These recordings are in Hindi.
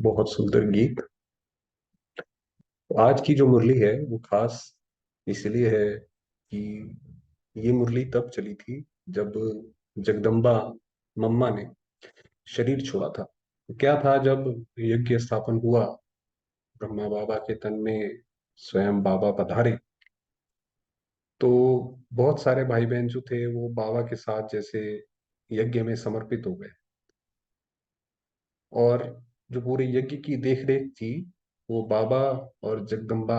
बहुत सुंदर गीत। आज की जो मुरली है वो खास इसलिए है कि ये मुरली तब चली थी जब जगदम्बा मम्मा ने शरीर छोड़ा था। क्या था, जब यज्ञ स्थापन हुआ, ब्रह्मा बाबा के तन में स्वयं बाबा पधारे, तो बहुत सारे भाई बहन जो थे वो बाबा के साथ जैसे यज्ञ में समर्पित हो गए। और जो पूरे यज्ञ की देख रेख थी वो बाबा और जगदम्बा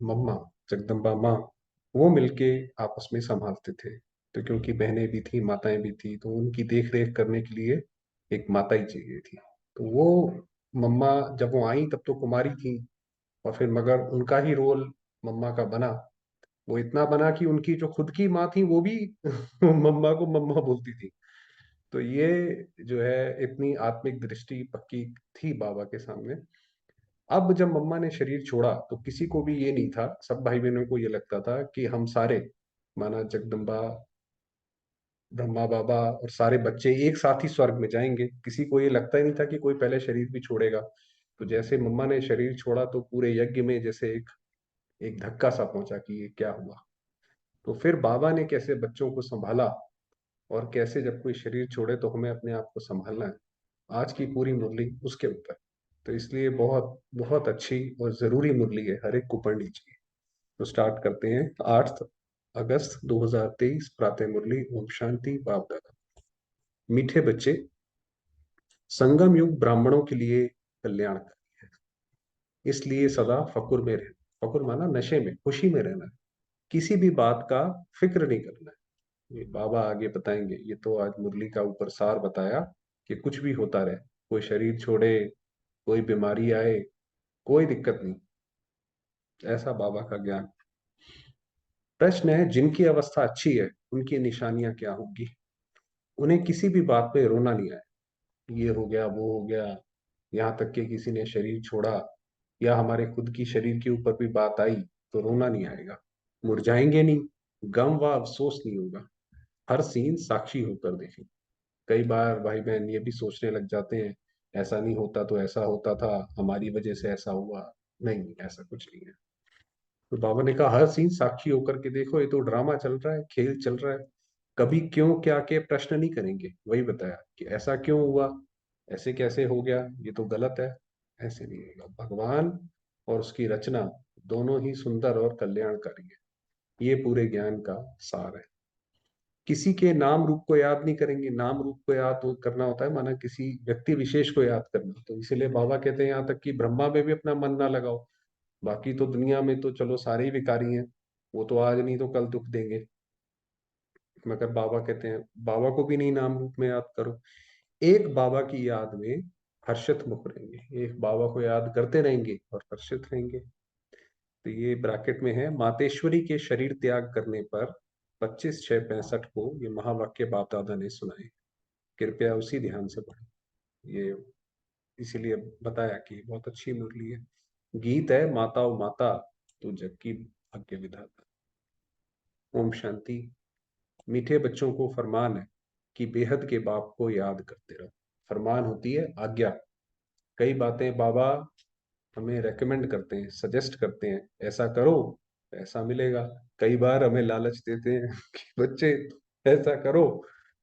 मम्मा, जगदम्बा माँ, वो मिलके आपस में संभालते थे। तो क्योंकि बहनें भी थी, माताएं भी थी, तो उनकी देख रेख करने के लिए एक माता ही चाहिए थी। तो वो मम्मा जब वो आई तब तो कुमारी थी, और फिर मगर उनका ही रोल मम्मा का बना। वो इतना बना कि उनकी जो खुद की माँ थी वो भी मम्मा को मम्मा बोलती थी। तो ये जो है इतनी आत्मिक दृष्टि पक्की थी बाबा के सामने। अब जब मम्मा ने शरीर छोड़ा तो किसी को भी ये नहीं था, सब भाई बहनों को ये लगता था कि हम सारे, माना जगदम्बा, ब्रह्मा बाबा और सारे बच्चे एक साथ ही स्वर्ग में जाएंगे। किसी को ये लगता ही नहीं था कि कोई पहले शरीर भी छोड़ेगा। तो जैसे मम्मा ने शरीर छोड़ा तो पूरे यज्ञ में जैसे एक एक धक्का सा पहुंचा कि ये क्या हुआ। तो फिर बाबा ने कैसे बच्चों को संभाला, और कैसे जब कोई शरीर छोड़े तो हमें अपने आप को संभालना है। आज की पूरी मुरली उसके ऊपर। तो इसलिए बहुत बहुत अच्छी और जरूरी मुरली है, हर एक को पढ़नी चाहिए। तो स्टार्ट करते हैं। 8 अगस्त 2023 प्रातः मुरली। ओम शांति। बाप दादा। मीठे बच्चे, संगम युग ब्राह्मणों के लिए कल्याणकारी है, इसलिए सदा फकुर में रहना। फकुर माना नशे में, खुशी में रहना है। किसी भी बात का फिक्र नहीं करना है। ये बाबा आगे बताएंगे। ये तो आज मुरली का ऊपर सार बताया कि कुछ भी होता रहे, कोई शरीर छोड़े, कोई बीमारी आए, कोई दिक्कत नहीं। ऐसा बाबा का ज्ञान। प्रश्न है, जिनकी अवस्था अच्छी है उनकी निशानियां क्या होंगी। उन्हें किसी भी बात पे रोना नहीं आए। ये हो गया, वो हो गया, यहाँ तक कि किसी ने शरीर छोड़ा या हमारे खुद की शरीर के ऊपर भी बात आई तो रोना नहीं आएगा, मुरझाएंगे नहीं, गम व अफसोस नहीं होगा। हर सीन साक्षी होकर देखें। कई बार भाई बहन ये भी सोचने लग जाते हैं, ऐसा नहीं होता तो ऐसा होता था, हमारी वजह से ऐसा हुआ। नहीं, ऐसा कुछ नहीं है। तो बाबा ने कहा हर सीन साक्षी होकर के देखो, ये तो ड्रामा चल रहा है, खेल चल रहा है। कभी क्यों क्या के प्रश्न नहीं करेंगे। वही बताया कि ऐसा क्यों हुआ, ऐसे कैसे हो गया, ये तो गलत है। ऐसे नहीं होगा। भगवान और उसकी रचना दोनों ही सुंदर और कल्याणकारी है। ये पूरे ज्ञान का सार है। किसी के नाम रूप को याद नहीं करेंगे। नाम रूप को याद करना होता है माना किसी व्यक्ति विशेष को याद करना। तो इसीलिए बाबा कहते हैं यहाँ तक कि ब्रह्मा में भी अपना मन ना लगाओ। बाकी तो दुनिया में तो चलो सारे ही विकारी हैं, वो तो आज नहीं तो कल दुख देंगे। मगर बाबा कहते हैं बाबा को भी नहीं नाम रूप में याद करो। एक बाबा की याद में हर्षित मुख रहेंगे, एक बाबा को याद करते रहेंगे और हर्षित रहेंगे। तो ये ब्रैकेट में है, मातेश्वरी के शरीर त्याग करने पर 25/6/65 को ये महावाक्य बाप दादा ने सुनाए। कृपया उसी ध्यान से पढ़ें। ये इसीलिए बताया कि बहुत अच्छी मुरली है। गीत है, माता ओ माता तू जग की भाग्य विधाता। ओम शांति। मीठे बच्चों को फरमान है कि बेहद के बाप को याद करते रहो। फरमान होती है आज्ञा। कई बातें बाबा हमें रेकमेंड करते हैं, सजेस्ट करते हैं, ऐसा करो ऐसा मिलेगा। कई बार हमें लालच देते हैं कि बच्चे ऐसा करो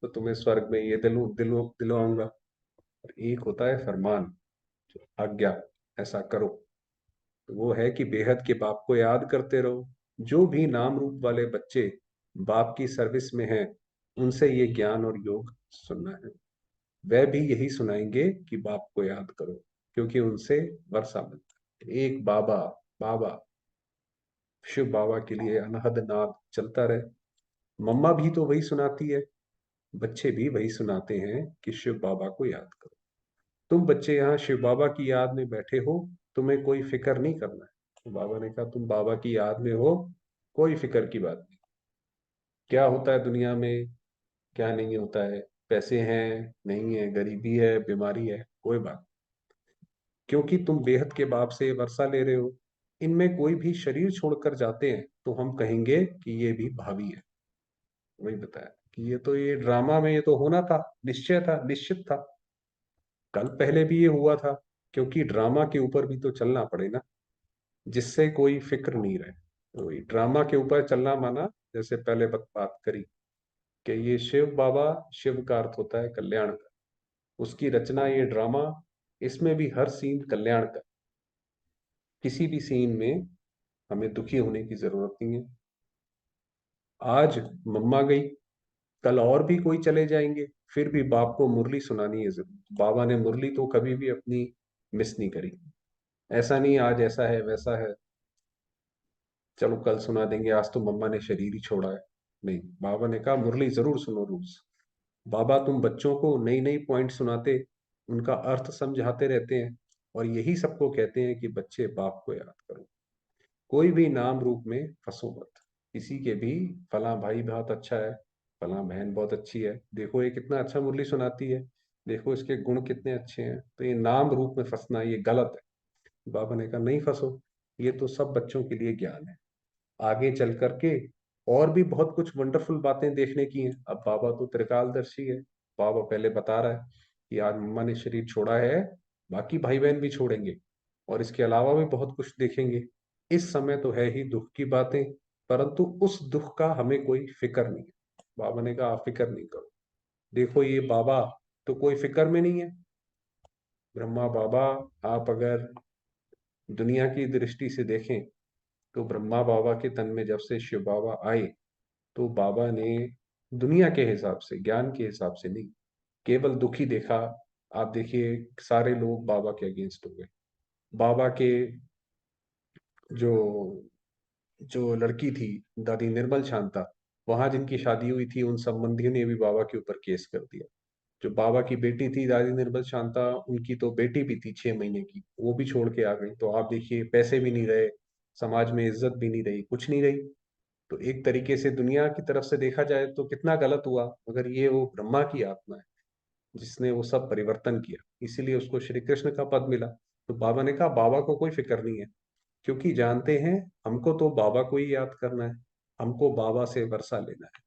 तो तुम्हें स्वर्ग में ये दिलवाऊंगा। और एक होता है फरमान, जो आज्ञा, ऐसा करो। तो वो है कि बेहद के बाप को याद करते रहो। जो भी नाम रूप वाले बच्चे बाप की सर्विस में हैं, उनसे ये ज्ञान और योग सुनना है। वह भी यही सुनाएंगे कि बाप को याद करो, क्योंकि उनसे वर्षा मिलता है। एक बाबा, बाबा, शिव बाबा के लिए अनहद नाद चलता रहे। मम्मा भी तो वही सुनाती है, बच्चे भी वही सुनाते हैं कि शिव बाबा को याद करो। तुम बच्चे यहाँ शिव बाबा की याद में बैठे हो, तुम्हें कोई फिक्र नहीं करना है। तो बाबा ने कहा तुम बाबा की याद में हो, कोई फिक्र की बात नहीं। क्या होता है दुनिया में, क्या नहीं होता है, पैसे हैं नहीं है, गरीबी है, बीमारी है, कोई बात। क्योंकि तुम बेहद के बाप से वर्षा ले रहे हो। इनमें कोई भी शरीर छोड़कर जाते हैं तो हम कहेंगे कि ये भी भावी है। वही बताया कि ये तो, ये ड्रामा में ये तो होना था, निश्चय था, निश्चित था। कल पहले भी ये हुआ था। क्योंकि ड्रामा के ऊपर भी तो चलना पड़े ना, जिससे कोई फिक्र नहीं रहे। तो ये ड्रामा के ऊपर चलना माना, जैसे पहले बात करी कि ये शिव बाबा, शिव का अर्थ होता है कल्याण का, उसकी रचना ये ड्रामा, इसमें भी हर सीन कल्याण का। किसी भी सीन में हमें दुखी होने की जरूरत नहीं है। आज मम्मा गई, कल और भी कोई चले जाएंगे, फिर भी बाप को मुरली सुनानी है जरूर। बाबा ने मुरली तो कभी भी अपनी मिस नहीं करी। ऐसा नहीं आज ऐसा है वैसा है, चलो कल सुना देंगे, आज तो मम्मा ने शरीर ही छोड़ा है। नहीं, बाबा ने कहा मुरली जरूर सुनो रोज। बाबा तुम बच्चों को नई नई पॉइंट सुनाते, उनका अर्थ समझाते रहते हैं, और यही सबको कहते हैं कि बच्चे बाप को याद करो। कोई भी नाम रूप में फंसो मत। किसी के भी, फला भाई बहुत अच्छा है, फला बहन बहुत अच्छी है, देखो ये कितना अच्छा मुरली सुनाती है, देखो इसके गुण कितने अच्छे हैं, तो ये नाम रूप में फंसना ये गलत है। बाबा ने कहा नहीं फंसो, ये तो सब बच्चों के लिए ज्ञान है। आगे चल करके और भी बहुत कुछ वंडरफुल बातें देखने की हैं। अब बाबा तो त्रिकालदर्शी है। बाबा पहले बता रहा है कि आज मम्मा ने शरीर छोड़ा है, बाकी भाई बहन भी छोड़ेंगे, और इसके अलावा भी बहुत कुछ देखेंगे। इस समय तो है ही दुख की बातें, परंतु उस दुख का हमें कोई फिक्र नहीं है। बाबा ने कहा आप फिक्र नहीं करो। देखो ये बाबा तो कोई फिक्र में नहीं है। ब्रह्मा बाबा, आप अगर दुनिया की दृष्टि से देखें, तो ब्रह्मा बाबा के तन में जब से शिव बाबा आए, तो बाबा ने दुनिया के हिसाब से, ज्ञान के हिसाब से नहीं, केवल दुखी देखा। आप देखिए सारे लोग बाबा के अगेंस्ट हो गए। बाबा के जो जो लड़की थी, दादी निर्मल शांता, वहां जिनकी शादी हुई थी, उन संबंधियों ने भी बाबा के ऊपर केस कर दिया। जो बाबा की बेटी थी दादी निर्मल शांता, उनकी तो बेटी भी थी 6 महीने की, वो भी छोड़ के आ गई। तो आप देखिए पैसे भी नहीं रहे, समाज में इज्जत भी नहीं रही, कुछ नहीं रही। तो एक तरीके से दुनिया की तरफ से देखा जाए तो कितना गलत हुआ, मगर ये वो ब्रह्मा की आत्मा है जिसने वो सब परिवर्तन किया, इसीलिए उसको श्री कृष्ण का पद मिला। तो बाबा ने कहा बाबा को कोई फिक्र नहीं है, क्योंकि जानते हैं हमको तो बाबा को ही याद करना है, हमको बाबा से वर्षा लेना है।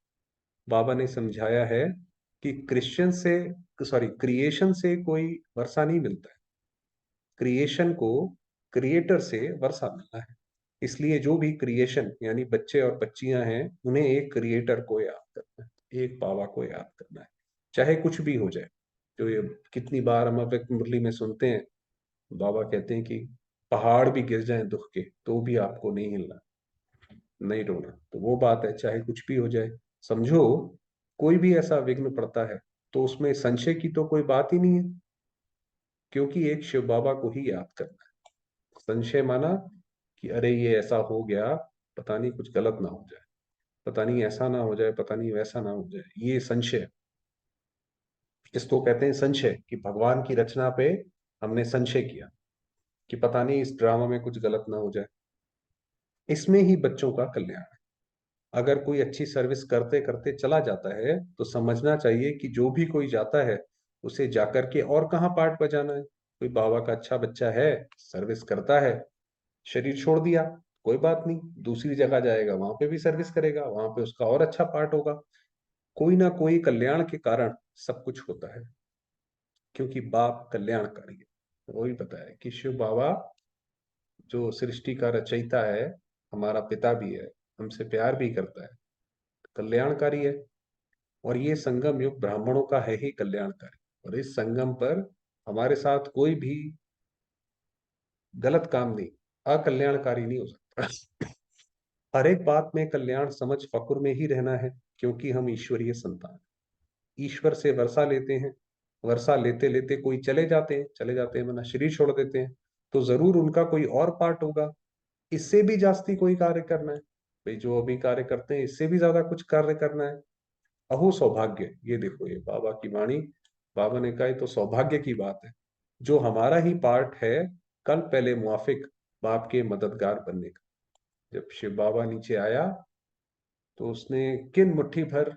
बाबा ने समझाया है कि क्रिश्चियन से, सॉरी, क्रिएशन से कोई वर्षा नहीं मिलता है, क्रिएशन को क्रिएटर से वर्षा मिलना है। इसलिए जो भी क्रिएशन यानी बच्चे और बच्चियां हैं, उन्हें एक क्रिएटर को याद करना है, एक बाबा को याद करना है, चाहे कुछ भी हो जाए। जो ये कितनी बार हम अव्यक्त मुरली में सुनते हैं, बाबा कहते हैं कि पहाड़ भी गिर जाएं दुख के, तो भी आपको नहीं हिलना, नहीं रोना। तो वो बात है, चाहे कुछ भी हो जाए, समझो कोई भी ऐसा विघ्न पड़ता है, तो उसमें संशय की तो कोई बात ही नहीं है, क्योंकि एक शिव बाबा को ही याद करना है। संशय माना कि अरे ये ऐसा हो गया, पता नहीं कुछ गलत ना हो जाए, पता नहीं ऐसा ना हो जाए, पता नहीं वैसा ना हो जाए, ये संशय, इसको कहते हैं संशय, कि भगवान की रचना पे हमने संशय किया कि पता नहीं इस ड्रामा में कुछ गलत ना हो जाए। इसमें ही बच्चों का कल्याण है। अगर कोई अच्छी सर्विस करते करते चला जाता है, तो समझना चाहिए कि जो भी कोई जाता है, उसे जाकर के और कहाँ पार्ट बजाना है। कोई बाबा का अच्छा बच्चा है, सर्विस करता है, शरीर छोड़ दिया, कोई बात नहीं, दूसरी जगह जाएगा, वहां पे भी सर्विस करेगा, वहां पे उसका और अच्छा पार्ट होगा। कोई ना कोई कल्याण के कारण सब कुछ होता है, क्योंकि बाप कल्याणकारी है। वही बताया कि शिव बाबा जो सृष्टि का रचयिता है, हमारा पिता भी है, हमसे प्यार भी करता है, कल्याणकारी है। और ये संगम युग ब्राह्मणों का है ही कल्याणकारी। और इस संगम पर हमारे साथ कोई भी गलत काम नहीं, अकल्याणकारी नहीं हो सकता। हर एक बात में कल्याण समझ फकुर में ही रहना है, क्योंकि हम ईश्वरीय संतान हैं। ईश्वर से वर्षा लेते हैं, वर्षा लेते लेते कोई चले जाते हैं, चले जाते हैं मना शरीर छोड़ देते हैं, तो जरूर उनका कोई और पार्ट होगा, इससे भी जास्ती कोई कार्य करना है। भाई जो अभी कार्य करते हैं, इससे भी ज्यादा कुछ कार्य करना है। अहो सौभाग्य, ये देखो ये बाबा की वाणी। बाबा ने कहा ये तो सौभाग्य की बात है, जो हमारा ही पार्ट है, कल पहले मुआफिक बाप के मददगार बनने का। जब शिव बाबा नीचे आया, तो उसने किन मुट्ठी भर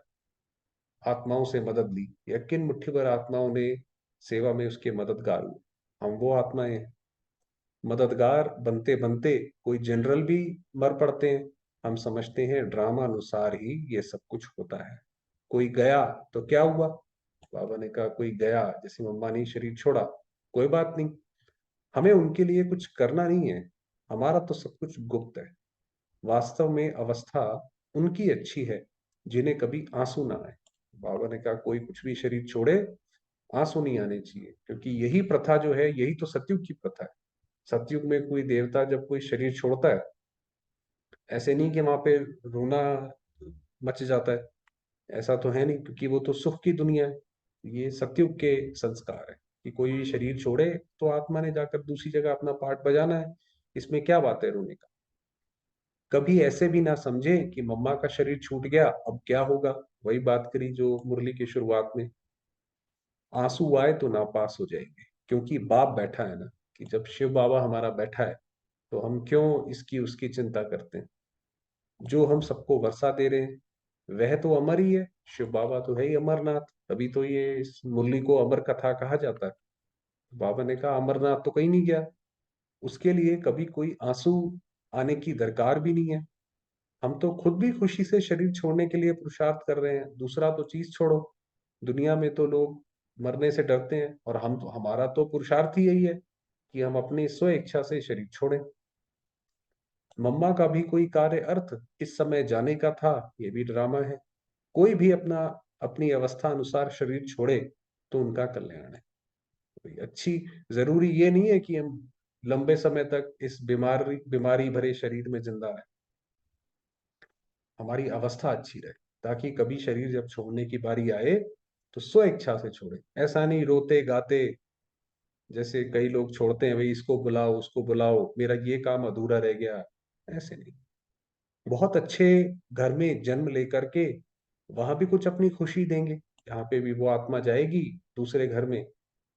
आत्माओं से मदद ली, या किन मुट्ठी भर आत्माओं ने सेवा में उसके मददगार हुए। हम वो आत्माएं हैं। मददगार बनते बनते कोई जनरल भी मर पड़ते हैं। हम समझते हैं ड्रामा अनुसार ही ये सब कुछ होता है। कोई गया तो क्या हुआ, बाबा ने कहा कोई गया, जैसे मम्मा ने शरीर छोड़ा, कोई बात नहीं, हमें उनके लिए कुछ करना नहीं है, हमारा तो सब कुछ गुप्त है। वास्तव में अवस्था उनकी अच्छी है जिन्हें कभी आंसू ना आए। बाबा ने कहा कोई कुछ भी शरीर छोड़े, आंसू नहीं आने चाहिए, क्योंकि यही प्रथा जो है, यही तो सतयुग की प्रथा है। सतयुग में कोई देवता जब कोई शरीर छोड़ता है, ऐसे नहीं कि वहां पे रोना मच जाता है, ऐसा तो है नहीं, क्योंकि वो तो सुख की दुनिया है। ये सतयुग के संस्कार है कि कोई भी शरीर छोड़े तो आत्मा ने जाकर दूसरी जगह अपना पार्ट बजाना है। इसमें क्या बात है रोने का। कभी ऐसे भी ना समझे कि मम्मा का शरीर छूट गया अब क्या होगा। वही बात करी जो मुरली की शुरुआत में, आंसू आए तो नापास हो जाएंगे, क्योंकि बाप बैठा है ना। कि जब शिव बाबा हमारा बैठा है तो हम क्यों इसकी उसकी चिंता करते हैं। जो हम सबको वर्षा दे रहे हैं वह तो अमर ही है। शिव बाबा तो है ही अमरनाथ। तभी तो ये इस मुरली को अमर कथा कहा जाता है। बाबा ने कहा अमरनाथ तो कहीं नहीं गया, उसके लिए कभी कोई आंसू आने की दरकार भी नहीं है। हम तो खुद भी खुशी से शरीर छोड़ने के लिए पुरुषार्थ कर रहे हैं, दूसरा तो चीज छोड़ो। दुनिया में तो लोग मरने से डरते हैं, और हम तो, हमारा तो पुरुषार्थ ही यही है कि हम अपनी स्व इच्छा से शरीर छोड़ें। मम्मा का भी कोई कार्य अर्थ इस समय जाने का था, ये भी ड्रामा है। कोई भी अपनी अवस्था अनुसार शरीर छोड़े तो उनका कल्याण है। कोई अच्छी, जरूरी ये नहीं है कि हम लंबे समय तक इस बीमारी भरे शरीर में जिंदा रहे। हमारी अवस्था अच्छी रहे, ताकि कभी शरीर जब छोड़ने की बारी आए तो स्व इच्छा से छोड़े। ऐसा नहीं रोते गाते, जैसे कई लोग छोड़ते हैं, भाई इसको बुलाओ उसको बुलाओ, मेरा ये काम अधूरा रह गया। ऐसे नहीं। बहुत अच्छे घर में जन्म लेकर के वहां भी कुछ अपनी खुशी देंगे। यहाँ पे भी वो आत्मा जाएगी दूसरे घर में,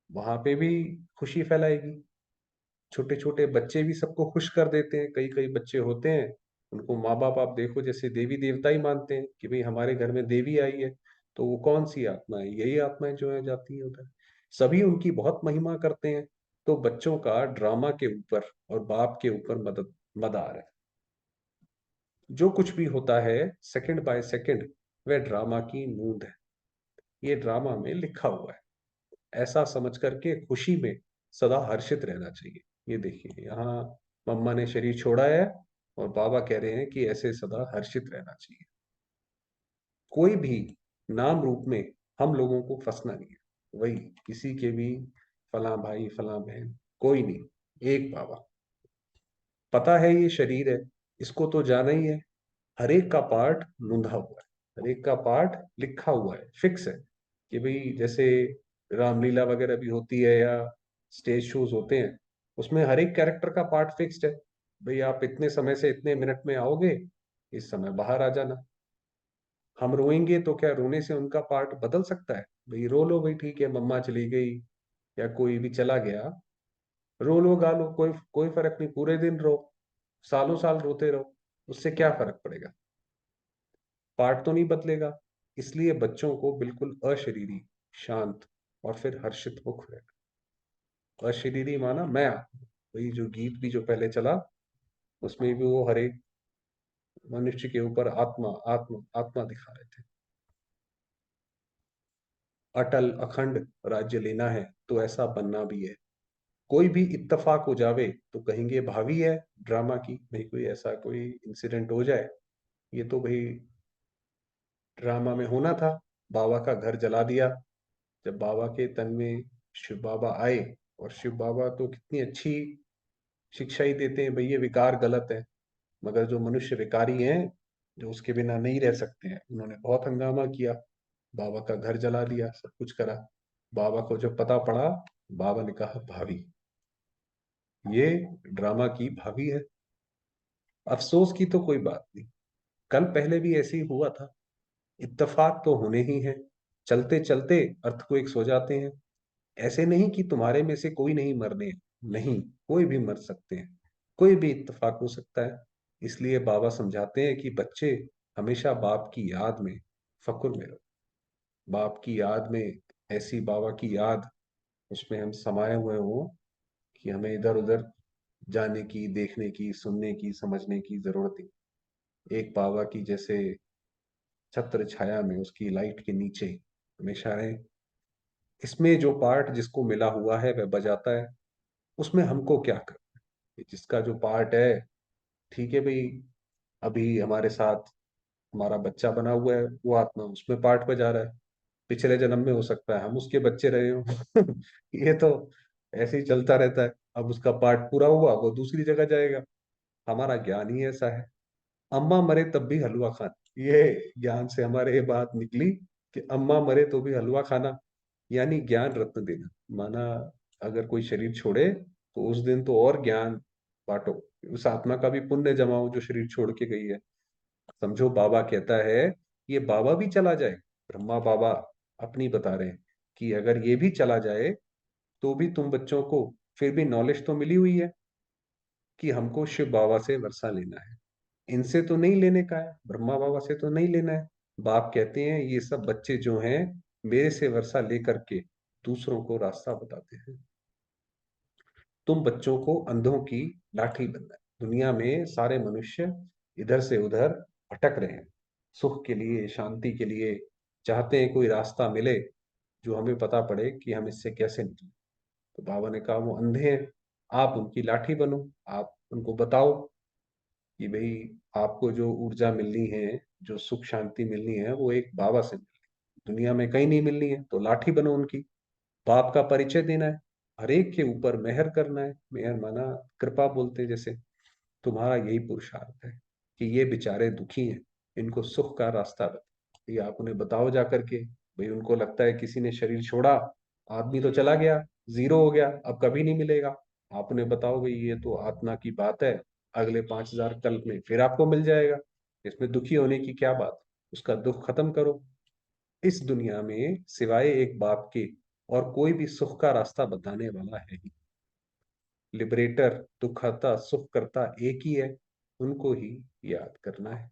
वहां पे भी खुशी फैलाएगी। छोटे छोटे बच्चे भी सबको खुश कर देते हैं। कई कई बच्चे होते हैं, उनको माँ बाप आप देखो जैसे देवी देवता ही मानते हैं कि भाई हमारे घर में देवी आई है। तो वो कौन सी आत्मा है, यही आत्माएं जो है जाती है उधर। सभी उनकी बहुत महिमा करते हैं। तो बच्चों का ड्रामा के ऊपर और बाप के ऊपर मदार है। जो कुछ भी होता है सेकंड बाय सेकंड, वह ड्रामा की नूंद है। ये ड्रामा में लिखा हुआ है। ऐसा समझ करके खुशी में सदा हर्षित रहना चाहिए। ये देखिए यहाँ मम्मा ने शरीर छोड़ा है और बाबा कह रहे हैं कि ऐसे सदा हर्षित रहना चाहिए। कोई भी नाम रूप में हम लोगों को फंसना नहीं है। वही किसी के भी फला भाई फला बहन, कोई नहीं, एक बाबा। पता है ये शरीर है, इसको तो जाना ही है। हर एक का पार्ट लुंधा हुआ है, हर एक का पार्ट लिखा हुआ है, फिक्स है। कि भाई जैसे रामलीला वगैरह भी होती है या स्टेज शोज होते हैं, उसमें हर एक कैरेक्टर का पार्ट फिक्स्ड है। भाई आप इतने समय से इतने मिनट में आओगे, इस समय बाहर आ जाना। हम रोएंगे तो क्या रोने से उनका पार्ट बदल सकता है? भाई रो लो, भाई ठीक है, मम्मा चली गई या कोई भी चला गया, रो लो गा लो, कोई कोई फर्क नहीं, पूरे दिन रो, सालों साल रोते रहो, उससे क्या फर्क पड़ेगा? पार्ट तो नहीं बदलेगा। इसलिए बच्चों को बिल्कुल अशरीरी, शांत और फिर हर्षित मुख रहना। अशरीरी माना मैं आत्मा। वही जो गीत भी जो पहले चला, उसमें भी वो हर एक मनुष्य के ऊपर आत्मा आत्मा आत्मा दिखा रहे थे। अटल अखंड राज्य लेना है तो ऐसा बनना भी है। कोई भी इत्तेफाक हो जावे तो कहेंगे भावी है ड्रामा की। भाई कोई ऐसा कोई इंसिडेंट हो जाए, ये तो भाई ड्रामा में होना था। बाबा का घर जला दिया। जब बाबा के तन में शिव बाबा आए, और शिव बाबा तो कितनी अच्छी शिक्षा ही देते हैं, भाई ये विकार गलत है। मगर जो मनुष्य विकारी हैं, जो उसके बिना नहीं रह सकते हैं, उन्होंने बहुत हंगामा किया, बाबा का घर जला दिया, सब कुछ करा। बाबा को जब पता पड़ा, बाबा ने कहा भाभी, ये ड्रामा की भाभी है। अफसोस की तो कोई बात नहीं, कल पहले भी ऐसे ही हुआ था। इत्तेफाक तो होने ही है। चलते चलते अर्थक्वेक सो जाते हैं। ऐसे नहीं कि तुम्हारे में से कोई नहीं मरने, नहीं, कोई भी मर सकते हैं, कोई भी इत्तेफाक हो सकता है। इसलिए बाबा समझाते हैं कि बच्चे हमेशा बाप की याद में फक्र में रहो। बाप की याद में, ऐसी बाबा की याद, उसमें हम समाये हुए हो कि हमें इधर उधर जाने की, देखने की, सुनने की, समझने की जरूरत नहीं। एक बाबा की जैसे छत्र छाया में, उसकी लाइट के नीचे हमेशा रहे। इसमें जो पार्ट जिसको मिला हुआ है वह बजाता है, उसमें हमको क्या करना है? जिसका जो पार्ट है, ठीक है भाई, अभी हमारे साथ हमारा बच्चा बना हुआ है, वो आत्मा उसमें पार्ट बजा रहा है, पिछले जन्म में हो सकता है हम उसके बच्चे रहे हो। ये तो ऐसे ही चलता रहता है। अब उसका पार्ट पूरा हुआ, वो दूसरी जगह जाएगा। हमारा ज्ञान ही ऐसा है। अम्मा मरे तब भी हलवा खाना, ये ज्ञान से हमारे ये बात निकली कि अम्मा मरे तो भी हलवा खाना, यानी ज्ञान रत्न देना। माना अगर कोई शरीर छोड़े तो उस दिन तो और ज्ञान बांटो, उस आत्मा का भी पुण्य जमाओ जो शरीर छोड़ के गई है। समझो बाबा कहता है, ये बाबा भी चला जाए, ब्रह्मा बाबा अपनी बता रहे हैं कि अगर ये भी चला जाए तो भी तुम बच्चों को फिर भी नॉलेज तो मिली हुई है कि हमको शिव बाबा से वर्षा लेना है। इनसे तो नहीं लेने का है, ब्रह्मा बाबा से तो नहीं लेना है। बाप कहते हैं ये सब बच्चे जो हैं मेरे से वर्षा लेकर के दूसरों को रास्ता बताते हैं। तुम बच्चों को अंधों की लाठी बनना है। दुनिया में सारे मनुष्य इधर से उधर भटक रहे हैं, सुख के लिए, शांति के लिए, चाहते हैं कोई रास्ता मिले जो हमें पता पड़े कि हम इससे कैसे निकलें। तो बाबा ने कहा वो अंधे हैं, आप उनकी लाठी बनो। आप उनको बताओ कि भाई आपको जो ऊर्जा मिलनी है, जो सुख शांति मिलनी है, वो एक बाबा से मिलनी है, दुनिया में कहीं नहीं मिलनी है। तो लाठी बनो उनकी, बाप का परिचय देना है, हर एक के ऊपर मेहर करना है। मेहर माना कृपा बोलते हैं जैसे। तुम्हारा यही पुरुषार्थ है कि ये बेचारे दुखी हैं, इनको सुख का रास्ता बताओ। ये आप उन्हें बताओ जा करके। भाई उनको लगता है किसी ने शरीर छोड़ा, आदमी तो चला गया, जीरो हो गया, अब कभी नहीं मिलेगा। आप उन्हें बताओ भाई ये तो आत्मा की बात है, अगले 5,000 कल्प में फिर आपको मिल जाएगा, इसमें दुखी होने की क्या बात। उसका दुख खत्म करो। इस दुनिया में सिवाय एक बाप के और कोई भी सुख का रास्ता बताने वाला है ही। लिबरेटर, दुखहर्ता, सुख करता एक ही है, उनको ही याद करना है।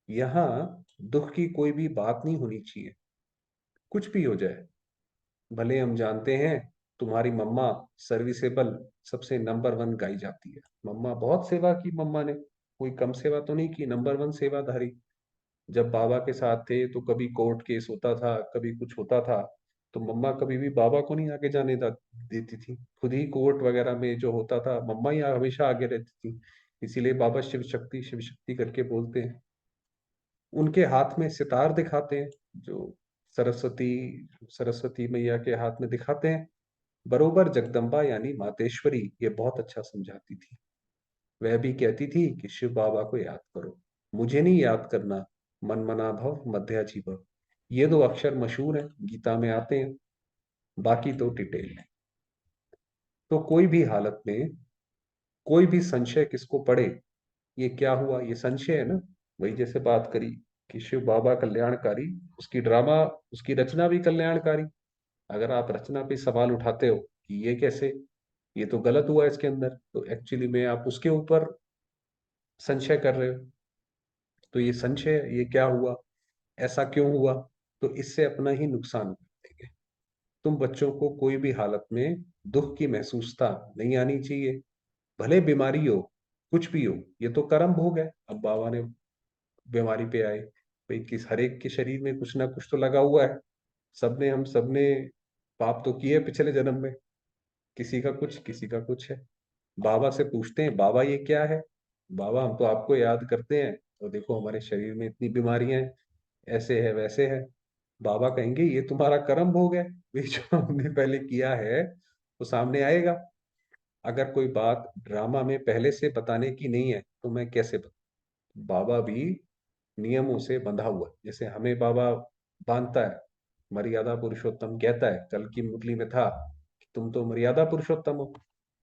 यहाँ दुख की कोई भी बात नहीं होनी चाहिए, कुछ भी हो जाए। भले हम जानते हैं तुम्हारी मम्मा सर्विसेबल सबसे नंबर वन गाई जाती है, मम्मा बहुत सेवा की, मम्मा ने कोई कम सेवा तो नहीं की, नंबर वन सेवाधारी। जब बाबा के साथ थे तो कभी कोर्ट केस होता था, कभी कुछ होता था, तो मम्मा कभी भी बाबा को नहीं आगे जाने देती थी। खुद ही कोर्ट वगैरह में जो होता था मम्मा ही हमेशा आगे रहती थी। इसीलिए बाबा शिव शक्ति करके बोलते हैं। उनके हाथ में सितार दिखाते हैं, जो सरस्वती सरस्वती मैया के हाथ में दिखाते हैं। बरोबर जगदम्बा यानी मातेश्वरी ये बहुत अच्छा समझाती थी। वह भी कहती थी कि शिव बाबा को याद करो, मुझे नहीं याद करना। मन मना भव मध्याजी भव, ये दो अक्षर मशहूर हैं, गीता में आते हैं, बाकी तो डिटेल है। तो कोई भी हालत में कोई भी संशय किसको पड़े, ये क्या हुआ, ये संशय है ना। वही जैसे बात करी कि शिव बाबा कल्याणकारी, उसकी ड्रामा, उसकी रचना भी कल्याणकारी। अगर आप रचना पे सवाल उठाते हो कि ये कैसे, ये तो गलत हुआ इसके अंदर, तो एक्चुअली में आप उसके ऊपर संशय कर रहे हो। तो ये संशय, ये क्या हुआ, ऐसा क्यों हुआ, तो इससे अपना ही नुकसान कर देंगे। तुम बच्चों को कोई भी हालत में दुख की महसूसता नहीं आनी चाहिए। भले बीमारी हो, कुछ भी हो, ये तो कर्म भोग है। अब बाबा ने बीमारी पे आए, भाई किस हर एक के शरीर में कुछ ना कुछ तो लगा हुआ है। हम सबने पाप तो किए पिछले जन्म में, किसी का कुछ किसी का कुछ है। बाबा से पूछते हैं बाबा ये क्या है, बाबा हम तो आपको याद करते हैं तो देखो हमारे शरीर में इतनी बीमारियां हैं, ऐसे है वैसे है। बाबा कहेंगे ये तुम्हारा कर्म भोग है, ये जो हमने पहले किया है वो सामने आएगा। अगर कोई बात ड्रामा में पहले से बताने की नहीं है तो मैं कैसे बताऊं। बाबा भी नियमों से बंधा हुआ है, जैसे हमें बाबा बांधता है। मर्यादा पुरुषोत्तम कहता है, कल की मुरली में था कि तुम तो मर्यादा पुरुषोत्तम हो।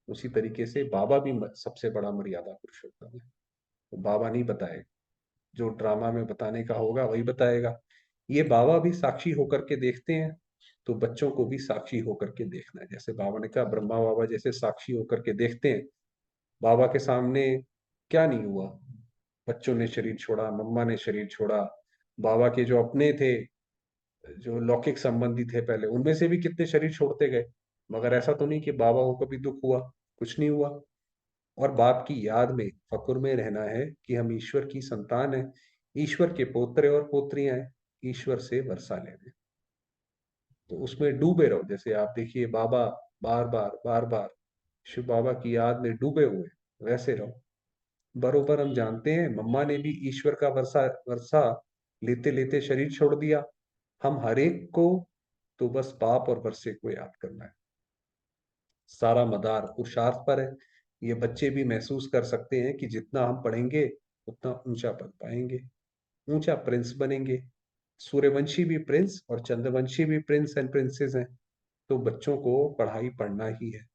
उसी तरीके से बाबा भी सबसे बड़ा मर्यादा पुरुषोत्तम है। तो बाबा नहीं बताएगा, जो ड्रामा में बताने का होगा वही बताएगा। ये बाबा भी साक्षी होकर के देखते हैं, तो बच्चों को भी साक्षी होकर के देखना है। जैसे बाबा ने कहा ब्रह्मा बाबा जैसे साक्षी होकर के देखते हैं, बाबा के सामने क्या नहीं हुआ। बच्चों ने शरीर छोड़ा, मम्मा ने शरीर छोड़ा, बाबा के जो अपने थे, जो लौकिक संबंधी थे पहले, उनमें से भी कितने शरीर छोड़ते गए। मगर ऐसा तो नहीं कि बाबा को कभी दुख हुआ, कुछ नहीं हुआ। और बाप की याद में, फकुर में रहना है कि हम ईश्वर की संतान हैं, ईश्वर के पोत्र और पोत्रियां हैं, ईश्वर से वर्षा लेने। तो उसमें डूबे रहो। जैसे आप देखिए बाबा बार बार बार बार शिव बाबा की याद में डूबे हुए वैसे रहो। बरोबर हम जानते हैं मम्मा ने भी ईश्वर का वर्षा वर्षा लेते लेते शरीर छोड़ दिया। हम हर एक को तो बस बाप और वर्षे को याद करना है। सारा मदार पुरुषार्थ पर है। ये बच्चे भी महसूस कर सकते हैं कि जितना हम पढ़ेंगे उतना ऊंचा पद पाएंगे, ऊंचा प्रिंस बनेंगे। सूर्यवंशी भी प्रिंस और चंद्रवंशी भी प्रिंस एंड प्रिंसेस हैं। तो बच्चों को पढ़ाई पढ़ना ही है।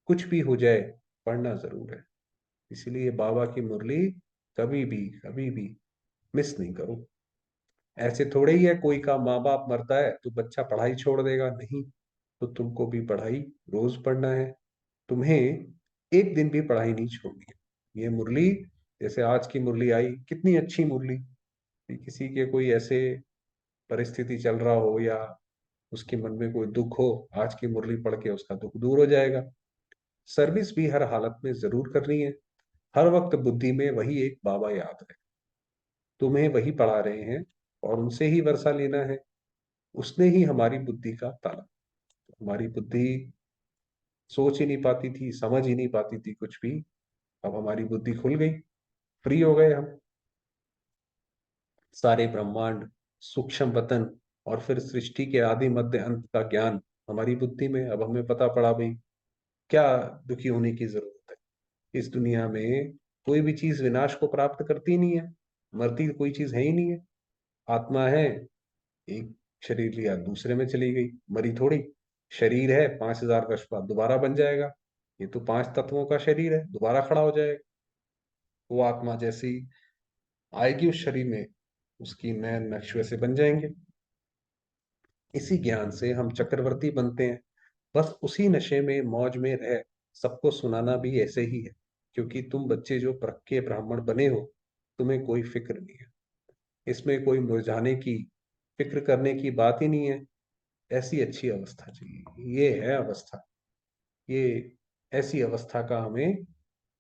कुछ भी हो जाए, पढ़ना जरूर है। इसीलिए बाबा की मुरली कभी भी मिस नहीं करो। ऐसे थोड़े ही है कोई का माँ बाप मरता है तो बच्चा पढ़ाई छोड़ देगा, नहीं। तो तुमको भी पढ़ाई रोज पढ़ना है। तुम्हें एक दिन भी पढ़ाई नहीं छोड़नी है। ये मुरली, जैसे आज की मुरली आई, कितनी अच्छी मुरली। कि किसी के कोई ऐसे परिस्थिति चल रहा हो या उसके मन में कोई दुख हो, आज की मुरली पढ़ के उसका दुख दूर हो जाएगा। सर्विस भी हर हालत में जरूर करनी है। हर वक्त बुद्धि में वही एक बाबा याद है। तुम्हें वही पढ़ा रहे हैं और उनसे ही वर्षा लेना है। उसने ही हमारी बुद्धि का ताला। हमारी बुद्धि सोच ही नहीं पाती थी, समझ ही नहीं पाती थी कुछ भी। अब हमारी बुद्धि खुल गई, फ्री हो गए हम। सारे ब्रह्मांड, सूक्ष्म वतन और फिर सृष्टि के आदि मध्य अंत का ज्ञान हमारी बुद्धि में। अब हमें पता पड़ा भाई क्या दुखी होने की जरूरत है। इस दुनिया में कोई भी चीज विनाश को प्राप्त करती नहीं है। मरती कोई चीज है ही नहीं है। आत्मा है, एक शरीर लिया दूसरे में चली गई, मरी थोड़ी। शरीर है, 5,000 वर्ष बाद दोबारा बन जाएगा। ये तो 5 तत्वों का शरीर है, दोबारा खड़ा हो जाएगा। वो आत्मा जैसी आएगी उस शरीर में, उसकी नए नक्श वैसे बन जाएंगे। इसी ज्ञान से हम चक्रवर्ती बनते हैं। बस उसी नशे में मौज में रह सबको सुनाना भी ऐसे ही है। क्योंकि तुम बच्चे जो प्रज्ञे ब्राह्मण बने हो, तुम्हें कोई फिक्र नहीं है। इसमें कोई मुरझाने की, फिक्र करने की बात ही नहीं है। ऐसी अच्छी अवस्था चाहिए, ये है अवस्था। ये ऐसी अवस्था का हमें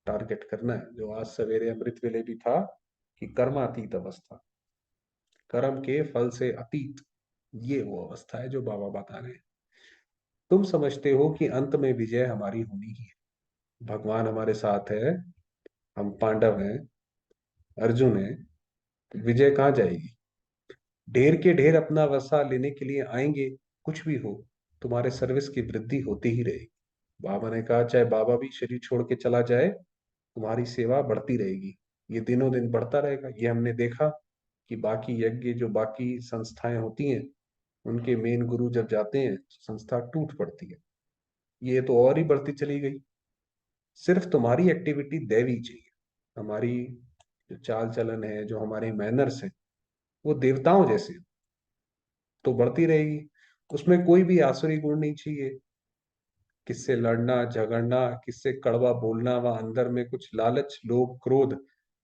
टारगेट करना है, जो आज सवेरे अमृत वेले भी था कि कर्मातीत अवस्था, कर्म के फल से अतीत। ये वो अवस्था है जो बाबा बता रहे हैं। तुम समझते हो कि अंत में विजय हमारी होनी ही है। भगवान हमारे साथ है, हम पांडव हैं, अर्जुन है। विजय कहाँ जाएगी? ढेर के ढेर अपना वसा लेने के लिए आएंगे। कुछ भी हो, तुम्हारे सर्विस की वृद्धि होती ही रहेगी। बाबा ने कहा चाहे बाबा भी शरीर छोड़ के चला जाए, तुम्हारी सेवा बढ़ती रहेगी। ये दिनों दिन बढ़ता रहेगा। ये हमने देखा कि बाकी यज्ञ, जो बाकी संस्थाएं होती हैं, उनके मेन गुरु जब जाते हैं संस्था टूट पड़ती है। ये तो और ही बढ़ती चली गई। सिर्फ तुम्हारी एक्टिविटी दैवी चाहिए। हमारी जो चाल चलन है, जो हमारे मैनर्स हैं, वो देवताओं जैसे हैं, तो बढ़ती रहेगी। उसमें कोई भी आसुरी गुण नहीं चाहिए। किससे लड़ना झगड़ना, किससे कड़वा बोलना, वहां अंदर में कुछ लालच लोभ क्रोध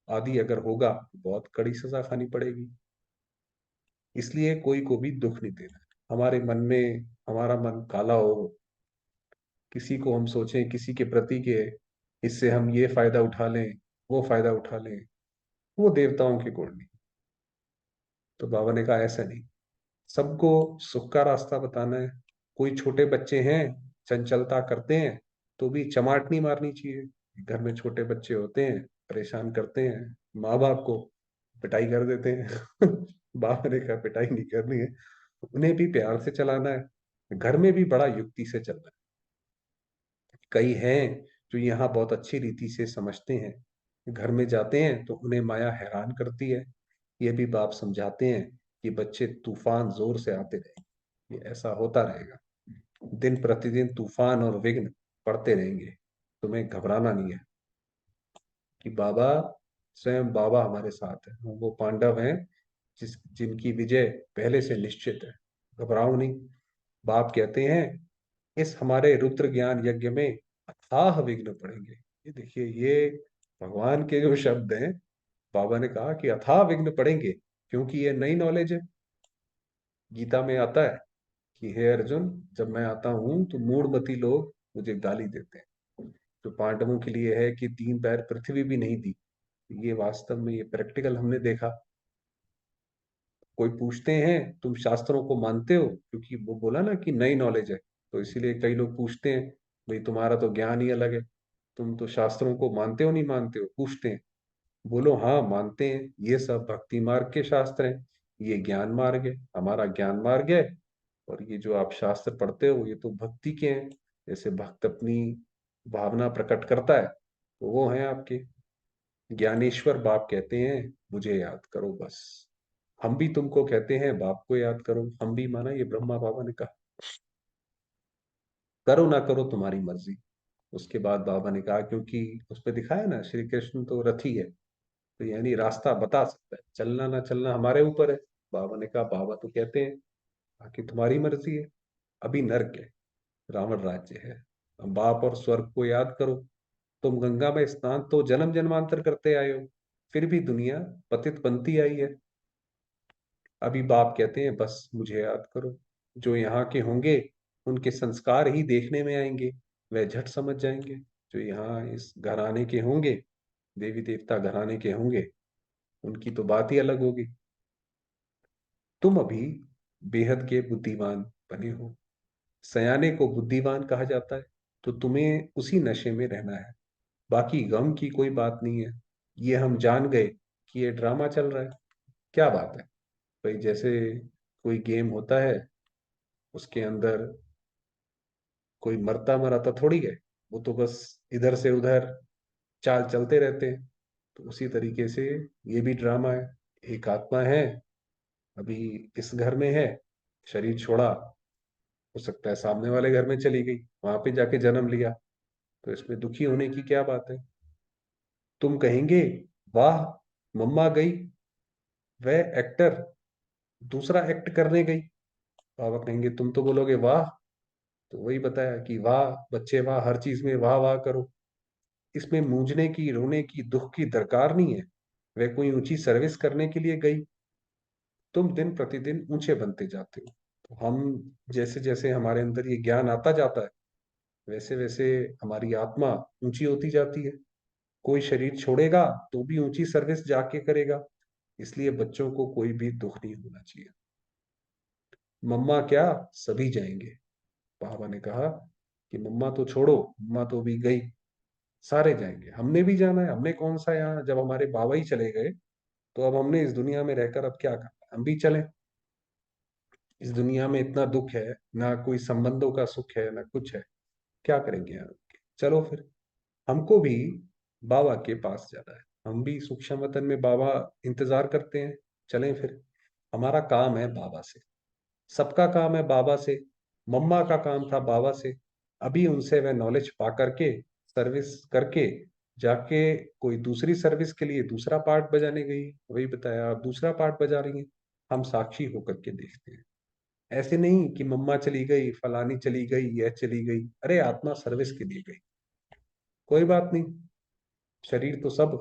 आदि अगर होगा, बहुत कड़ी सजा खानी पड़ेगी। इसलिए कोई को भी दुख नहीं देना। हमारे मन में, हमारा मन काला हो, किसी को हम सोचें किसी के प्रति के, इससे हम ये फायदा उठा लें, वो फायदा उठा लें, वो देवताओं के गुण नहीं। तो बाबा ने कहा ऐसा नहीं, सबको सुख का रास्ता बताना है। कोई छोटे बच्चे हैं, चंचलता करते हैं, तो भी चमाट नहीं मारनी चाहिए। घर में छोटे बच्चे होते हैं, परेशान करते हैं, माँ बाप को पिटाई कर देते हैं। बाबा ने कहा पिटाई नहीं करनी है, उन्हें भी प्यार से चलाना है। घर में भी बड़ा युक्ति से चलना है। कई हैं जो यहाँ बहुत अच्छी रीति से समझते हैं, घर में जाते हैं तो उन्हें माया हैरान करती है। ये भी बाप समझाते हैं कि बच्चे तूफान जोर से आते रहेंगे, ये ऐसा होता रहेगा। दिन प्रतिदिन तूफान और विघ्न पड़ते रहेंगे। तुम्हें घबराना नहीं है कि बाबा, स्वयं बाबा हमारे साथ है। वो पांडव हैं जिनकी विजय पहले से निश्चित है। घबराओ नहीं। बाप कहते हैं इस हमारे रुद्र ज्ञान यज्ञ में अथाह विघ्न पड़ेंगे। ये देखिए, ये भगवान के जो शब्द हैं। बाबा ने कहा कि अथाह विघ्न पड़ेंगे, क्योंकि ये नई नॉलेज है। गीता में आता है कि हे अर्जुन, जब मैं आता हूं तो मूढ़मती लोग मुझे गाली देते हैं। तो पांडवों के लिए है कि 3 पैर पृथ्वी भी नहीं दी। ये वास्तव में ये प्रैक्टिकल हमने देखा। कोई पूछते हैं तुम शास्त्रों को मानते हो, क्योंकि वो बोला ना कि नई नॉलेज है, तो इसीलिए कई लोग पूछते हैं भाई तुम्हारा तो ज्ञान ही अलग है, तुम तो शास्त्रों को मानते हो नहीं मानते हो, पूछते हैं। बोलो हाँ मानते हैं, ये सब भक्ति मार्ग के शास्त्र हैं, ये ज्ञान मार्ग है, हमारा ज्ञान मार्ग है। और ये जो आप शास्त्र पढ़ते हो ये तो भक्ति के हैं। जैसे भक्त अपनी भावना प्रकट करता है तो वो है आपके ज्ञानेश्वर बाप कहते हैं मुझे याद करो बस। हम भी तुमको कहते हैं बाप को याद करो, हम भी माना ये ब्रह्मा बाबा ने कहा, करो ना करो तुम्हारी मर्जी। उसके बाद बाबा ने कहा, क्योंकि उस पर दिखाया ना श्री कृष्ण तो रथी है, तो यानी रास्ता बता सकता है, चलना ना चलना हमारे ऊपर है। बाबा ने कहा बाबा तो कहते हैं बाकी तुम्हारी मर्जी है। अभी नर्क है, रावण राज्य है, अब बाप और स्वर्ग को याद करो। तुम गंगा में स्नान तो जन्म जन्मांतर करते आए हो, फिर भी दुनिया पतित बनती आई है। अभी बाप कहते हैं बस मुझे याद करो। जो यहाँ के होंगे उनके संस्कार ही देखने में आएंगे, वह झट समझ जाएंगे। जो यहाँ इस घराने के होंगे, देवी देवता घराने के होंगे, उनकी तो बात ही अलग होगी। तुम अभी बेहद के बुद्धिमान बने हो, सयाने को बुद्धिमान कहा जाता है, तो तुम्हें उसी नशे में रहना है। बाकी गम की कोई बात नहीं है। ये हम जान गए कि ये ड्रामा चल रहा है। क्या बात है भाई, जैसे कोई गेम होता है, उसके अंदर कोई मरता मराता थोड़ी है, वो तो बस इधर से उधर चाल चलते रहते हैं। तो उसी तरीके से ये भी ड्रामा है। एक आत्मा है, अभी इस घर में है, शरीर छोड़ा, हो सकता है सामने वाले घर में चली गई, वहां पे जाके जन्म लिया। तो इसमें दुखी होने की क्या बात है। तुम कहेंगे वाह मम्मा गई, वह एक्टर दूसरा एक्ट करने गई। बाबा कहेंगे तुम तो बोलोगे वाह। तो वही बताया कि वाह बच्चे वाह, हर चीज में वाह वाह करो। इसमें मूंझने की, रोने की, दुख की दरकार नहीं है। वह कोई ऊंची सर्विस करने के लिए गई। तुम दिन प्रतिदिन ऊंचे बनते जाते हो। तो हम जैसे जैसे हमारे अंदर ये ज्ञान आता जाता है, वैसे वैसे हमारी आत्मा ऊंची होती जाती है। कोई शरीर छोड़ेगा तो भी ऊंची सर्विस जाके करेगा। इसलिए बच्चों को कोई भी दुख नहीं होना चाहिए। मम्मा क्या, सभी जाएंगे। बाबा ने कहा कि मम्मा तो छोड़ो, मम्मा तो भी गई, सारे जाएंगे, हमने भी जाना है। हमने कौन सा यहाँ, जब हमारे बाबा ही चले गए तो अब हमने इस दुनिया में रहकर अब क्या करना है? हम भी चलें। इस दुनिया में इतना दुख है, ना कोई संबंधों का सुख है ना कुछ है, क्या करेंगे यार। चलो फिर, हमको भी बाबा के पास जाना है। हम भी सूक्ष्म वतन में बाबा इंतजार करते हैं। चलें फिर। हमारा काम है बाबा से, सबका काम है बाबा से। मम्मा का काम था बाबा से, अभी उनसे वह नॉलेज पा करके, सर्विस करके, जाके कोई दूसरी सर्विस के लिए दूसरा पार्ट बजाने गई। वही बताया, आप दूसरा पार्ट बजा रही हैं, हम साक्षी होकर के देखते हैं। ऐसे नहीं कि मम्मा चली गई, फलानी चली गई, यह चली गई, अरे आत्मा सर्विस के लिए गई, कोई बात नहीं। शरीर तो सब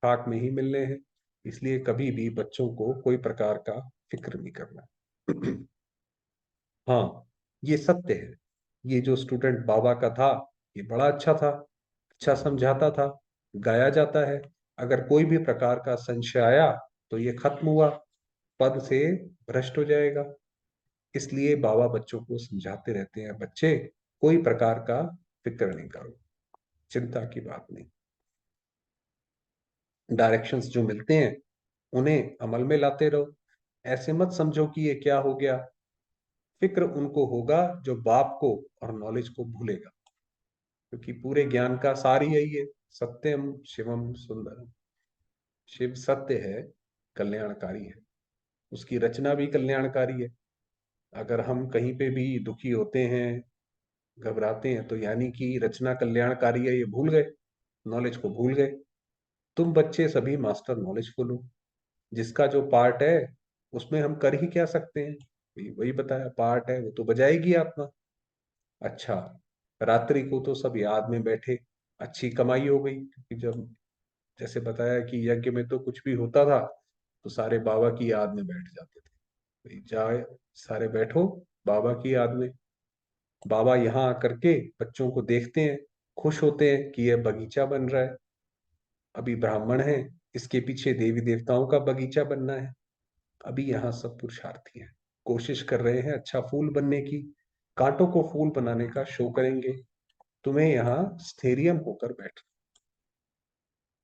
खाक में ही मिलने हैं। इसलिए कभी भी बच्चों को कोई प्रकार का फिक्र नहीं करना। हाँ, ये सत्य है। ये जो स्टूडेंट बाबा का था, ये बड़ा अच्छा था, अच्छा समझाता था, गाया जाता है। अगर कोई भी प्रकार का संशय आया तो ये खत्म हुआ, पद से भ्रष्ट हो जाएगा। इसलिए बाबा बच्चों को समझाते रहते हैं, बच्चे कोई प्रकार का फिक्र नहीं करो, चिंता की बात नहीं। डायरेक्शंस जो मिलते हैं उन्हें अमल में लाते रहो। ऐसे मत समझो कि ये क्या हो गया। फिक्र उनको होगा जो बाप को और नॉलेज को भूलेगा, क्योंकि पूरे ज्ञान का सार ही यही है, सत्यम शिवम सुंदरम। शिव सत्य है, कल्याणकारी है, उसकी रचना भी कल्याणकारी है। अगर हम कहीं पे भी दुखी होते हैं, घबराते हैं, तो यानी कि रचना कल्याणकारी है, ये भूल गए, नॉलेज को भूल गए। तुम बच्चे सभी मास्टर नॉलेजफुल हो। जिसका जो पार्ट है उसमें हम कर ही क्या सकते हैं, वही वही बताया, पार्ट है वो तो बजाएगी आत्मा। अच्छा, रात्रि को तो सब याद में बैठे, अच्छी कमाई हो गई, क्योंकि जब जैसे बताया कि यज्ञ में तो कुछ भी होता था तो सारे बाबा की याद में बैठ जाते थे। भाई जाए, सारे बैठो बाबा की याद में। बाबा यहाँ आकर के बच्चों को देखते हैं, खुश होते हैं कि यह बगीचा बन रहा है। अभी ब्राह्मण है, इसके पीछे देवी देवताओं का बगीचा बनना है। अभी यहाँ सब पुरुषार्थी हैं, कोशिश कर रहे हैं अच्छा फूल बनने की, कांटों को फूल बनाने का शो करेंगे। तुम्हें यहाँ स्थैर्य होकर बैठ।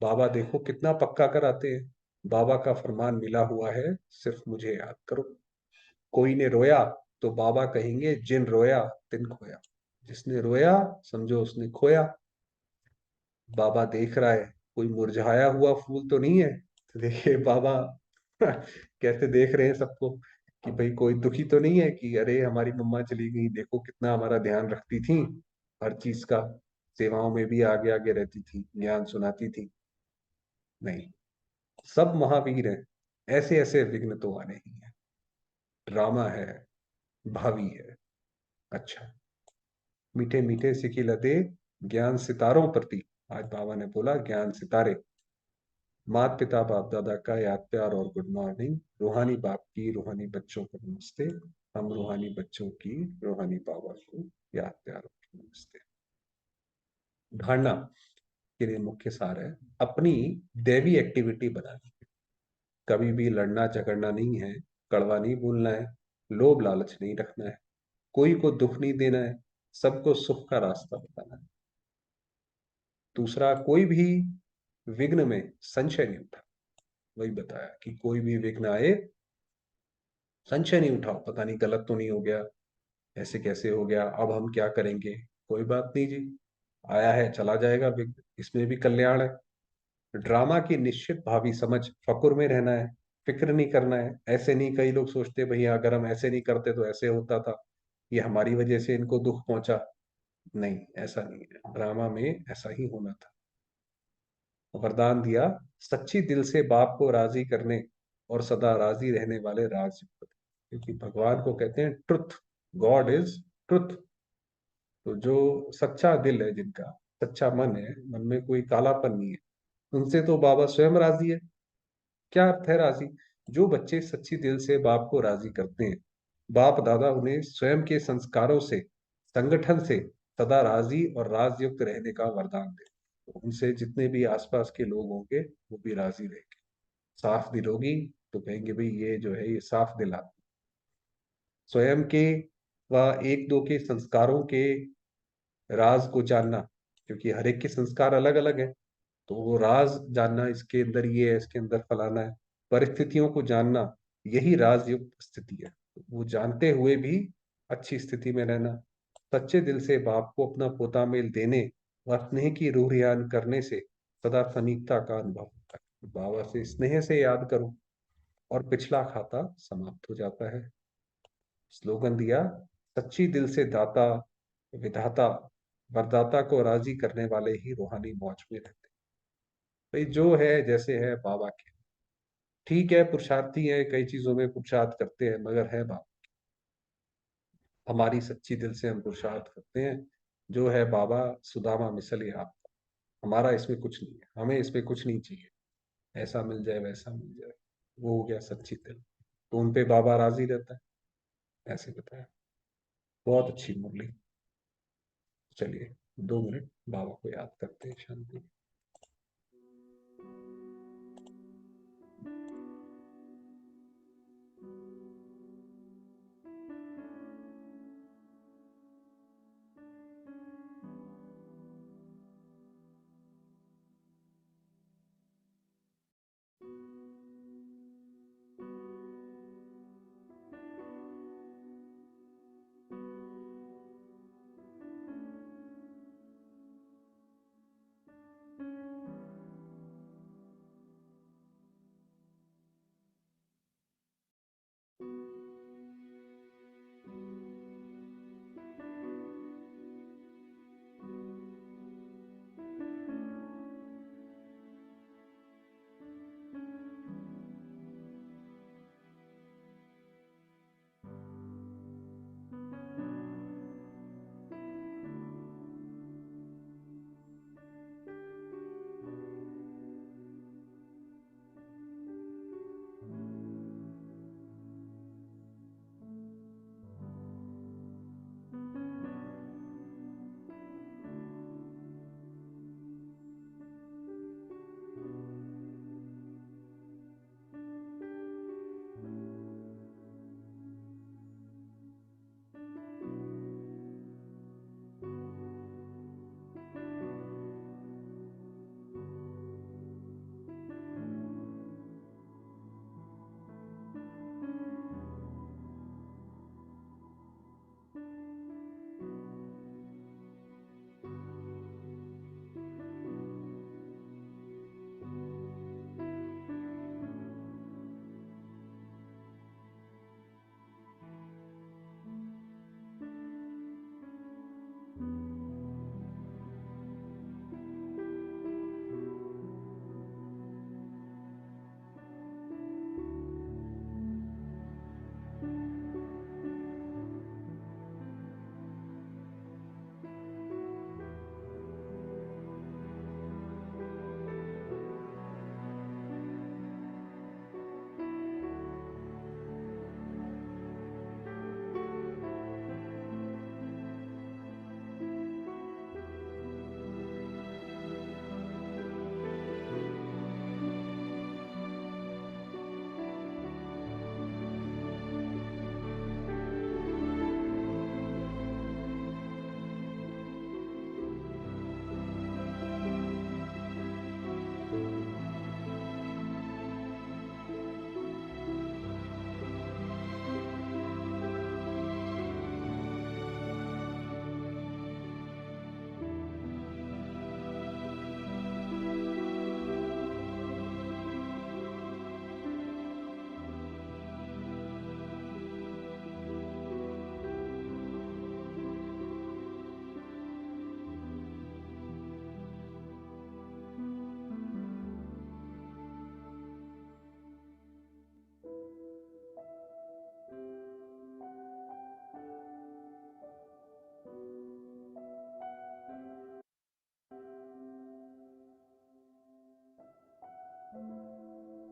बाबा देखो कितना पक्का कराते हैं। बाबा का फरमान मिला हुआ है, सिर्फ मुझे याद करो। कोई ने रोया तो बाबा कहेंगे जिन रोया तिन खोया। जिसने रोया समझो उसने खोया। बाबा देख रहा है, कोई मुरझाया हुआ फूल तो नहीं है। तो देखिए बाबा कैसे देख रहे हैं सबको, कि भाई कोई दुखी तो नहीं है कि अरे हमारी मम्मा चली गई, देखो कितना हमारा ध्यान रखती थी, हर चीज का, सेवाओं में भी आगे आगे रहती थी, ज्ञान सुनाती थी। नहीं, सब महावीर हैं। ऐसे ऐसे विघ्न तो आने ही है। ड्रामा है, भावी है। अच्छा, मीठे मीठे सिखिलते ज्ञान सितारों प्रति। आज बाबा ने बोला ज्ञान सितारे। माता पिता बाप दादा का याद प्यार और गुड मॉर्निंग। रूहानी बाप की रूहानी बच्चों को नमस्ते। हम रूहानी बच्चों की रूहानी बाबा को याद प्यार और नमस्ते। धारणा के लिए मुख्य सार है, अपनी दैवी एक्टिविटी बनानी। कभी भी लड़ना झगड़ना नहीं है, कड़वा नहीं बोलना है, लोभ लालच नहीं रखना है, कोई को दुख नहीं देना है, सबको सुख का रास्ता बताना है। दूसरा, कोई भी विघ्न में संशय नहीं उठा। वही बताया कि कोई भी विघ्न आए, संशय नहीं उठाओ, पता नहीं गलत तो नहीं हो गया, ऐसे कैसे हो गया, अब हम क्या करेंगे। कोई बात नहीं जी, आया है चला जाएगा विघ्न, इसमें भी कल्याण है। ड्रामा की निश्चित भावी समझ, फकुर में रहना है, फिक्र नहीं करना है। ऐसे नहीं, कई लोग सोचते भैया अगर हम ऐसे नहीं करते तो ऐसे होता था, ये हमारी वजह से इनको दुख पहुंचा। नहीं, ऐसा नहीं है, ड्रामा में ऐसा ही होना था। वरदान दिया, सच्ची दिल से बाप को राजी करने और सदा राजी रहने वाले राजयुक्त। क्योंकि भगवान को कहते हैं ट्रुथ, गॉड इज ट्रुथ। तो जो सच्चा दिल है, जिनका सच्चा मन है, मन में कोई कालापन नहीं है, उनसे तो बाबा स्वयं राजी है। क्या अर्थ है राजी? जो बच्चे सच्ची दिल से बाप को राजी करते हैं, बाप दादा उन्हें स्वयं के संस्कारों से, संगठन से सदा राजी और राजयुक्त रहने का वरदान दे। तो उनसे जितने भी आसपास के लोग होंगे वो भी राजी रहेंगे। साफ दिल होगी तो कहेंगे भाई ये जो है ये साफ दिल आदमी। स्वयं के व एक दो के संस्कारों के राज को जानना, क्योंकि हर एक के संस्कार अलग अलग है, तो वो राज जानना, इसके अंदर ये है, इसके अंदर फलाना है, परिस्थितियों को जानना, यही राजयुक्त स्थिति है। वो जानते हुए भी अच्छी स्थिति में रहना। सच्चे दिल से बाप को अपना पोता मेल देने व स्नेह की रूह रियान करने से सदा समीपता का अनुभव होता है। बाबा से स्नेह से याद करो और पिछला खाता समाप्त हो जाता है। स्लोगन दिया, सच्ची दिल से दाता विधाता वरदाता को राजी करने वाले ही रूहानी मौज में रहते। भाई जो है जैसे है बाबा के, ठीक है, पुरुषार्थी है, कई चीजों में पुरुषार्थ करते हैं, मगर है बाबा। हमारी सच्ची दिल से हम पुरुषार्थ करते हैं। जो है बाबा सुदामा मिसल ये आप। हमारा इसमें कुछ नहीं है, हमें इसमें कुछ नहीं चाहिए, ऐसा मिल जाए वैसा मिल जाए, वो हो गया सच्ची दिल। तो उन पे बाबा राजी रहता है, ऐसे बताया। बहुत अच्छी मुरली। चलिए 2 मिनट बाबा को याद करते हैं शांति।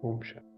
ओम शांति।